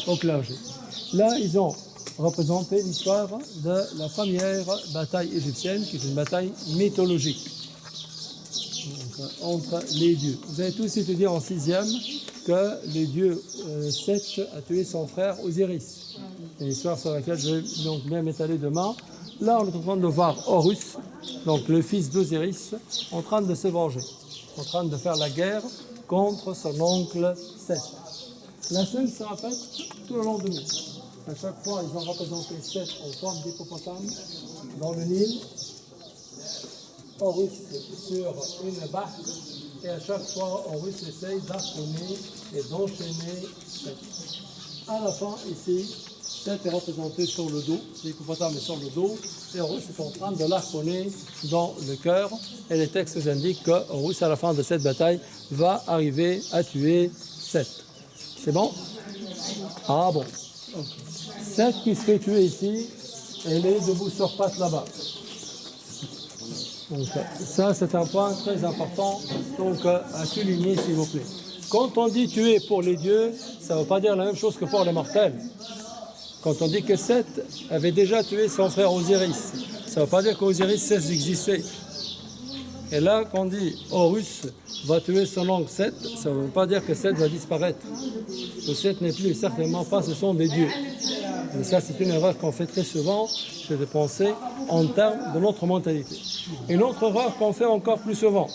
au clergé. Là, ils ont représenté l'histoire de la première bataille égyptienne, qui est une bataille mythologique entre les dieux. Vous avez tous étudié en 6e que le dieu Seth a tué son frère Osiris. C'est une histoire sur laquelle je vais donc bien m'étaler demain. Là, on est en train de voir Horus, donc le fils d'Osiris, en train de se venger, en train de faire la guerre contre son oncle Seth. La scène se répète tout le long de nous. À chaque fois, ils ont représenté Seth en forme d'hippopotame dans le Nil, Horus sur une barque, et à chaque fois, Horus essaye d'harponner et d'enchaîner Seth. À la fin, ici, Seth est représenté sur le dos, l'hippopotame est sur le dos, et Horus est en train de l'harponner dans le cœur. Et les textes nous indiquent que Horus, à la fin de cette bataille, va arriver à tuer Seth. C'est bon? Ah bon. Seth qui se fait tuer ici, elle est debout sur pattes là-bas. Donc ça, c'est un point très important donc, à souligner, s'il vous plaît. Quand on dit tuer pour les dieux, ça ne veut pas dire la même chose que pour les mortels. Quand on dit que Seth avait déjà tué son frère Osiris, ça ne veut pas dire qu'Osiris cesse d'exister. Et là, quand on dit Horus va tuer son oncle Seth, ça ne veut pas dire que Seth va disparaître. Que Seth n'est plus, certainement pas, ce sont des dieux. Et ça, c'est une erreur qu'on fait très souvent, c'est de penser en termes de notre mentalité. Une autre erreur qu'on fait encore plus souvent,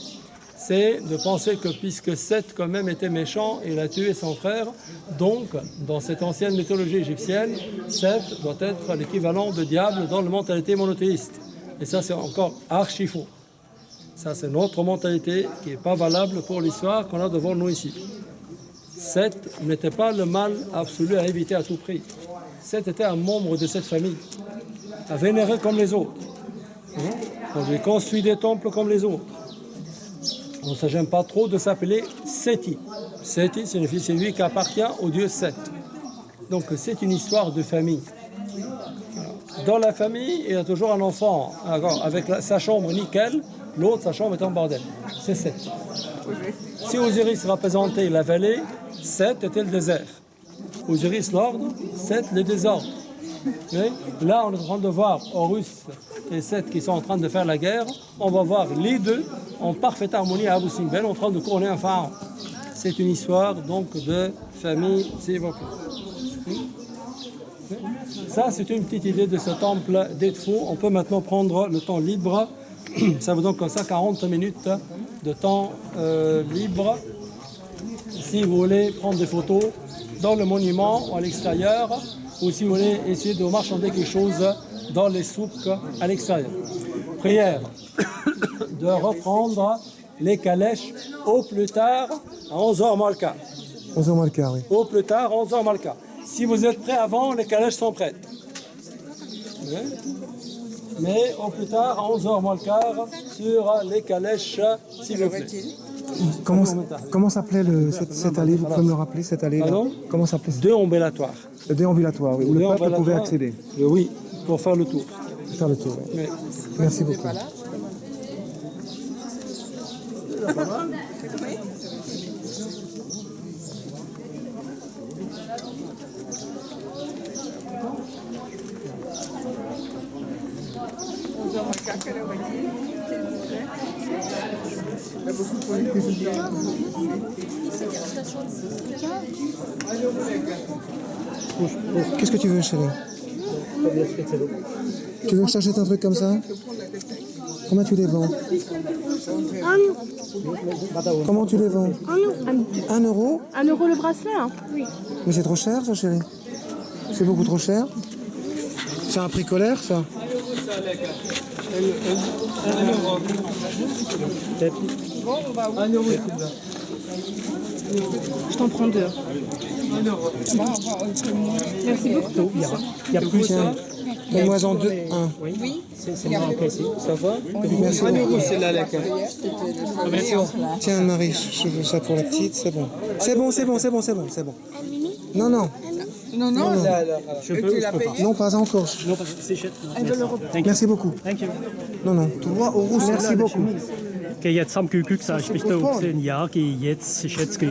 c'est de penser que puisque Seth quand même était méchant, il a tué son frère, donc dans cette ancienne mythologie égyptienne, Seth doit être l'équivalent de diable dans la mentalité monothéiste. Et ça, c'est encore archi faux. Ça, c'est notre mentalité qui n'est pas valable pour l'histoire qu'on a devant nous ici. Seth n'était pas le mal absolu à éviter à tout prix. Seth était un membre de cette famille, à vénérer comme les autres. On lui construit des temples comme les autres. On ne se gêne pas trop de s'appeler Séti. Séti signifie c'est lui qui appartient au dieu Seth. Donc c'est une histoire de famille. Dans la famille, il y a toujours un enfant avec sa chambre nickel, l'autre, sa chambre est en bordel. C'est Seth. Si Osiris représentait la vallée, Seth était le désert. Osiris l'ordre, Seth le désordre. Là, on est en train de voir Horus et Seth qui sont en train de faire la guerre. On va voir les deux en parfaite harmonie à Abu Simbel en train de couronner un pharaon. C'est une histoire donc de famille, c'est évoqué. Ça, c'est une petite idée de ce temple d'Edfou. On peut maintenant prendre le temps libre. Ça vous donne comme ça 40 minutes de temps libre. Si vous voulez prendre des photos dans le monument ou à l'extérieur, ou si vous voulez essayer de marchander quelque chose dans les souks à l'extérieur. Prière de reprendre les calèches au plus tard à 11h moins le quart. 11h moins le quart, oui. Au plus tard, 11h moins le quart. Si vous êtes prêts avant, les calèches sont prêtes. Oui. Mais au plus tard, à 11h moins le quart, sur les calèches, s'il vous plaît. Comment s'appelait cette allée? Vous pouvez me le rappeler, cette allée? Comment s'appelait? Déambulatoire. Le déambulatoire, oui. Où le peuple pouvait accéder. Oui, pour faire le tour. Pour faire le tour, oui. Oui. Merci beaucoup. Qu'est-ce que tu veux, chérie? Tu veux que je t'achète un truc comme ça? Comment tu les vends? Comment tu les vends? 1 euro? 1 euro le bracelet, hein? Oui. Mais c'est trop cher, ça, chérie? C'est beaucoup trop cher? C'est un prix colère, ça? 1 euro. Je t'en prends 2. Merci beaucoup. Il y a plus, tiens. Donne-moi-en 2, 1. Oui, c'est moi apprécié. Ça va? Merci 1 beaucoup. euro, c'est là la carte. Tiens, Marie, je veux ça pour la petite, c'est bon. C'est bon. Non, non. Non, non. Je peux, je peux pas. Non, pas encore. Non, parce que c'est cher. Merci beaucoup. Thank you. Non. 3 euros, merci beaucoup. Okay, jetzt haben Küken gesagt, ich bin da gesehen, ja, jetzt ist jetzt